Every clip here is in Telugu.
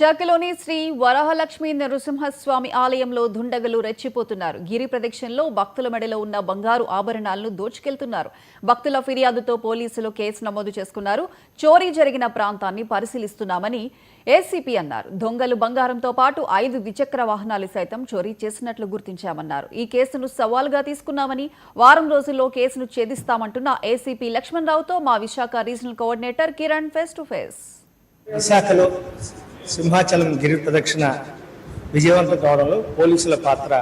విశాఖలోని శ్రీ వరహలక్ష్మి నరసింహస్వామి ఆలయంలో దుండగులు రెచ్చిపోతున్నారు. గిరి ప్రదక్షిణలో భక్తుల మెడలో ఉన్న బంగారు ఆభరణాలను దోచుకెళ్తున్నారు. భక్తుల ఫిర్యాదుతో పోలీసులు కేసు నమోదు చేసుకున్నారు. చోరీ జరిగిన ప్రాంతాన్ని పరిశీలిస్తున్నామని ఏసీపీ అన్నారు. దొంగలు బంగారంతో పాటు 5 ద్విచక్ర వాహనాలు సైతం చోరీ చేసినట్లు గుర్తించామన్నారు. ఈ కేసును సవాల్గా తీసుకున్నామని, వారం రోజుల్లో కేసును ఛేదిస్తామంటున్న ఏసీపీ లక్ష్మణ్ రావుతో మా Visakha regional coordinator Kiran face to face. విశాఖలో సింహాచలం గిరి ప్రదక్షిణ విజయవంతం కావడంలో పోలీసుల పాత్ర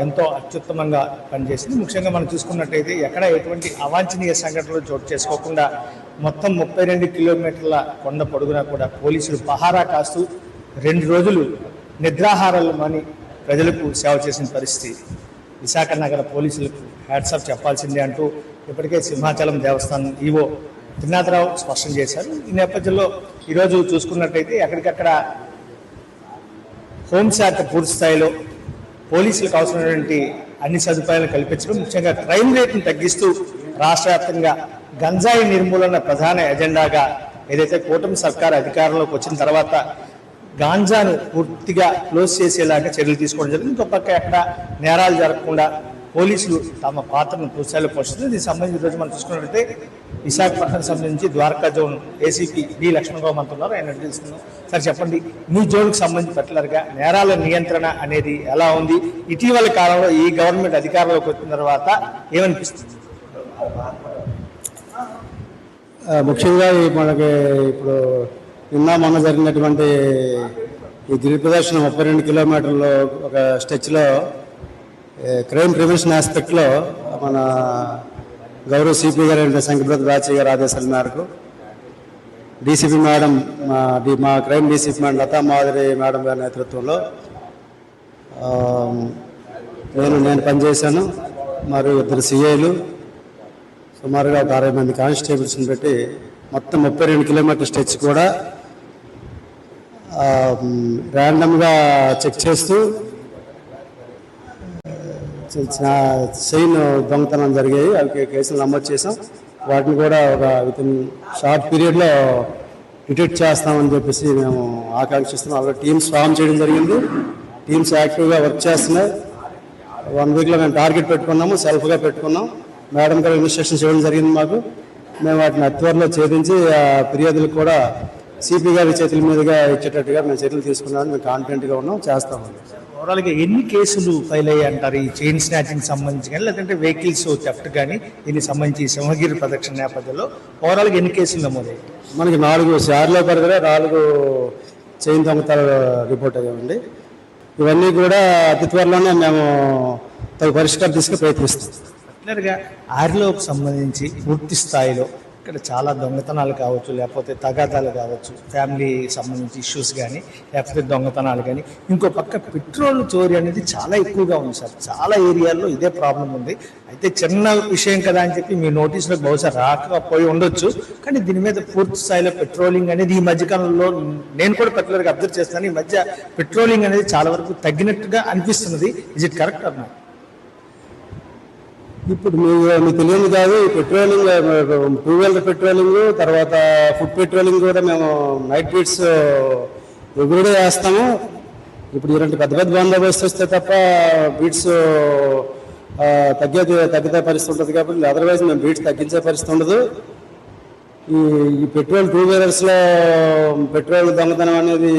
ఎంతో అత్యుత్తమంగా పనిచేసింది. ముఖ్యంగా మనం చూసుకున్నట్టయితే ఎక్కడ ఎటువంటి అవాంఛనీయ సంఘటనలు చోటు చేసుకోకుండా మొత్తం 32 కిలోమీటర్ల కొండ పొడుగునా కూడా పోలీసులు పహారా కాస్తూ 2 రోజులు నిద్రాహారాలు మాని ప్రజలకు సేవ చేసిన పరిస్థితి. విశాఖ నగర పోలీసులకు హ్యాట్సాప్ చెప్పాల్సిందే అంటూ ఇప్పటికే సింహాచలం దేవస్థానం ఈవో త్రినాథరావు స్పష్టం చేశారు. ఈ నేపథ్యంలో ఈరోజు చూసుకున్నట్టయితే ఎక్కడికక్కడ హోంశాఖ పూర్తి స్థాయిలో పోలీసులకు అవసరమైనటువంటి అన్ని సదుపాయాలు కల్పించడం, ముఖ్యంగా క్రైమ్ రేట్ను తగ్గిస్తూ రాష్ట్ర వ్యాప్తంగా గంజాయి నిర్మూలన ప్రధాన ఎజెండాగా ఏదైతే కూటమి సర్కార్ అధికారంలోకి వచ్చిన తర్వాత గాంజాను పూర్తిగా క్లోజ్ చేసేలాగా చర్యలు తీసుకోవడం జరిగింది. ఇంకో పక్క ఎక్కడ నేరాలు జరగకుండా పోలీసులు తమ పాత్రను పూర్తిస్థాయిలో పోషిస్తుంది. దీనికి సంబంధించి ఈరోజు మనం చూసుకున్నట్లయితే విశాఖపట్నం సంబంధించి Dwaraka zone ACP B Lakshman Rao అంటున్నారు. ఆయన తెలుసుకున్నాం. సార్ చెప్పండి, మీ జోన్కి సంబంధించి పర్టికులర్గా నేరాల నియంత్రణ అనేది ఎలా ఉంది? ఇటీవల కాలంలో ఈ గవర్నమెంట్ అధికారంలోకి వచ్చిన తర్వాత ఏమనిపిస్తుంది? ముఖ్యంగా మనకి ఇప్పుడు మొన్న జరిగినటువంటి ఈ గిరి ప్రదర్శన 32 కిలోమీటర్లు ఒక స్టెచ్లో క్రైమ్ ప్రివెన్షన్ ఆస్పెక్ట్లో మన గౌరవ సిపి గారు సంఖ్యబ్రత రాజయ్య గారి ఆదేశాల మేరకు డీసీపీ మేడం మా crime DCP madam Latha Madhuri madam గారి నేతృత్వంలో నేను పనిచేశాను. మరియు 2 సిఐలు, సుమారుగా ఒక 60 మంది కానిస్టేబుల్స్ని పెట్టి మొత్తం 32 కిలోమీటర్ స్టెచ్ కూడా ర్యాండమ్గా చెక్ చేస్తూ చైన్ దొంగతనం జరిగాయి. అవి కేసులు నమోదు చేసాం. వాటిని కూడా ఒక వితిన్ షార్ట్ పీరియడ్లో డిటెక్ట్ చేస్తామని చెప్పేసి మేము ఆకాంక్షిస్తున్నాం. అక్కడ టీమ్స్ ఫామ్ చేయడం జరిగింది. టీమ్స్ యాక్టివ్గా వర్క్ చేస్తున్నాయి. 1 వీక్లో మేము టార్గెట్ పెట్టుకున్నాము, సెల్ఫ్గా పెట్టుకున్నాం. మేడం గారు ఇన్స్ట్రక్షన్స్ ఇవ్వడం జరిగింది మాకు. మేము వాటిని అత్వరలో ఛేదించి ఫిర్యాదులకు కూడా సిపి గారి చేతుల మీదుగా ఇచ్చేటట్టుగా మేము చర్యలు తీసుకున్నామని మేము కాన్ఫిడెంట్గా ఉన్నాం, చేస్తాము. ఓవరాల్గా ఎన్ని కేసులు ఫైల్ అయ్యాయి అంటారు ఈ చైన్ స్నాచింగ్ సంబంధించి కానీ, లేదంటే వెహికల్స్ థెఫ్ట్ కానీ దీనికి సంబంధించి సింహగిరి ప్రదక్షిణ నేపథ్యంలో ఓవరాల్గా ఎన్ని కేసులు నమోదయ్యాయి? మనకి 4 శార్లో పరిధిలో 4 చైన్ దొంగతనాలు రిపోర్ట్ అయ్యామండి. ఇవన్నీ కూడా అతి త్వరలోనే మేము తగు పరిష్కారం తీసుకుని ప్రయత్నిస్తాం. పర్టికులర్గా ఆర్లోకి సంబంధించి పూర్తి స్థాయిలో ఇక్కడ చాలా దొంగతనాలు కావచ్చు, లేకపోతే తగాదాలు కావచ్చు, ఫ్యామిలీ సంబంధించి ఇష్యూస్ కానీ, లేకపోతే దొంగతనాలు కానీ, ఇంకో పక్క పెట్రోల్ చోరీ అనేది చాలా ఎక్కువగా ఉంది సార్. చాలా ఏరియాల్లో ఇదే ప్రాబ్లం ఉంది. అయితే చిన్న విషయం కదా అని చెప్పి మీ నోటీసులో బహుశా రాకపోయి ఉండొచ్చు, కానీ దీని మీద పూర్తి స్థాయిలో పెట్రోలింగ్ అనేది ఈ మధ్యకాలంలో నేను కూడా పర్టికులర్గా అబ్జర్వ్ చేస్తాను. ఈ మధ్య పెట్రోలింగ్ అనేది చాలా వరకు తగ్గినట్టుగా అనిపిస్తున్నది. ఇజ్ ఇట్ కరెక్ట్ అన్నా? ఇప్పుడు మీకు తెలియదు కాదు, ఈ పెట్రోలింగ్ 2 వీలర్ పెట్రోలింగ్, తర్వాత ఫుడ్ పెట్రోలింగ్ కూడా మేము నైట్ బీట్స్ ఎవ్రీడే వేస్తాము. ఇప్పుడు ఇలాంటి పెద్ద పెద్ద బందోబస్తు వస్తే తప్ప బీట్స్ తగ్గితే పరిస్థితి ఉంటుంది. కాబట్టి అదర్వైజ్ మేము బీట్స్ తగ్గించే పరిస్థితి ఉండదు. ఈ పెట్రోల్ 2 వీలర్స్లో పెట్రోల్ దొంగతనం అనేది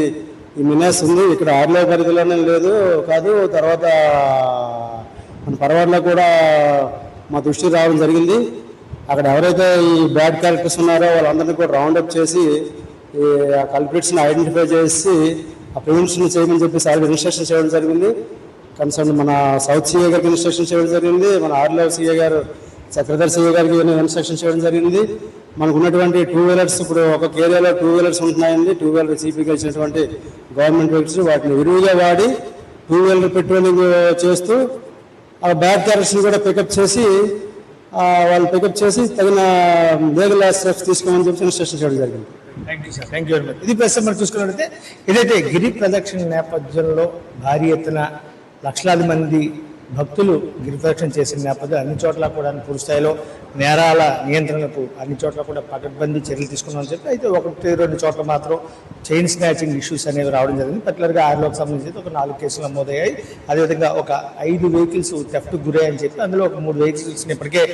ఈ మినాస్ ఉంది. ఇక్కడ ఆర్లో పరిధిలోనే లేదు కాదు. తర్వాత మన పర్వాడలో కూడా మా దృష్టికి రావడం జరిగింది. అక్కడ ఎవరైతే ఈ బ్యాడ్ క్యారెక్టర్స్ ఉన్నారో వాళ్ళందరినీ కూడా రౌండప్ చేసి ఈ కల్ప్రిట్స్ని ఐడెంటిఫై చేసి ఆ ప్రివెన్షన్ చేయమని చెప్పేసి ఆల్రెడీ ఇన్స్ట్రక్షన్ చేయడం జరిగింది. కన్సర్న్ మన సౌత్ సిఏ గారికి ఇన్స్ట్రక్షన్ చేయడం జరిగింది. మన ఆర్లో సిఏ గారు, చక్రధర్ సిఏ గారికి ఇన్స్ట్రక్షన్ చేయడం జరిగింది. మనకు ఉన్నటువంటి 2 వీలర్స్ ఇప్పుడు ఒక్కొక్క ఏరియాలో 2 వీలర్స్ ఉంటున్నాయండి. 2 వీలర్ సిపిగా ఇచ్చినటువంటి గవర్నమెంట్ వెహికల్స్ వాటిని విరివిగా వాడి 2 వీలర్ పెట్రోలింగ్ చేస్తూ ఆ బ్యాడ్ క్యారెక్టర్స్ని కూడా పికప్ చేసి వాళ్ళు పికప్ చేసి తగిన లీగల్ స్టెప్స్ తీసుకోమని చెప్పి ఇన్స్ట్రక్షన్ చేయడం జరిగింది. Thank you sir, thank you very much. ఇది ప్రస్తుతం మనం చూసుకున్నట్లయితే ఏదైతే గిరి ప్రదక్షిణ నేపథ్యంలో భారీ ఎత్తున లక్షలాది మంది భక్తులు గిరిప్రదక్షిణ చేసిన నేపథ్యంలో అన్ని చోట్ల కూడా పూర్తి స్థాయిలో నేరాల నియంత్రణకు అన్ని చోట్ల కూడా పకడ్బందీ చర్యలు తీసుకున్నామని చెప్పి అయితే 1-2 చోట్ల మాత్రం చైన్ స్నాచింగ్ ఇష్యూస్ అనేవి రావడం జరిగింది. పర్టికులర్గా ఆర్లోకి సంబంధించి ఒక 4 కేసులు నమోదయ్యాయి. అదేవిధంగా ఒక 5 వెహికల్స్ థెఫ్ట్ గురయ్యని చెప్పి అందులో ఒక 3 వెహికల్స్ ఇప్పటికే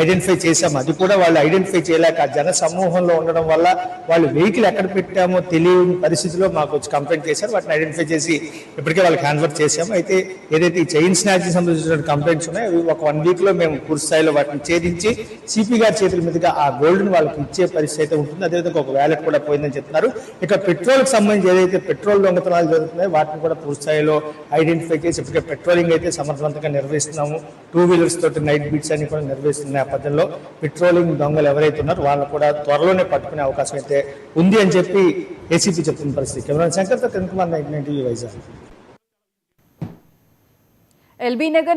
ఐడెంటిఫై చేశాము. అది కూడా వాళ్ళు ఐడెంటిఫై చేయలేక జన సమూహంలో ఉండడం వల్ల వాళ్ళు వెహికల్ ఎక్కడ పెట్టామో తెలియని పరిస్థితిలో మాకు వచ్చి కంప్లైంట్ చేశారు. వాటిని ఐడెంటిఫై చేసి ఇప్పటికే వాళ్ళకి హ్యాండ్ ఓవర్ చేశాము. అయితే ఏదైతే ఈ చైన్ స్నాచింగ్ సంబంధించిన కంప్లైంట్స్ ఉన్నాయో అవి ఒక 1 వీక్ లో మేము పూర్తి స్థాయిలో వాటిని ఛేదించి సిపి గారి చేతుల మీదుగా ఆ గోల్డ్ వాళ్ళకి ఇచ్చే పరిస్థితి అయితే ఉంటుంది. అదేవిధంగా ఒక వ్యాలెట్ కూడా పోయిందని చెప్తున్నారు. ఇక పెట్రోల్ కి సంబంధించి ఏదైతే పెట్రోల్ దొంగతనాలు జరుగుతున్నాయో వాటిని కూడా పూర్తి స్థాయిలో ఐడెంటిఫై చేసి ఇప్పటికే పెట్రోలింగ్ అయితే సమర్థవంతంగా నిర్వహిస్తున్నాము. 2 వీలర్స్ తోటి నైట్ బీట్స్ అన్ని కూడా నిర్వహిస్తున్న నేపథ్యంలో పెట్రోలింగ్ దొంగలు ఎవరైతే ఉన్నారో వాళ్ళని కూడా త్వరలోనే పట్టుకునే అవకాశం అయితే ఉంది అని చెప్పి ఏసీపీ చెప్తున్న పరిస్థితి. కెమెరా శంకర్తో కిరణ్ కుమార్, 99 టీవీ వైజాగ్. ఎల్బీ నగర్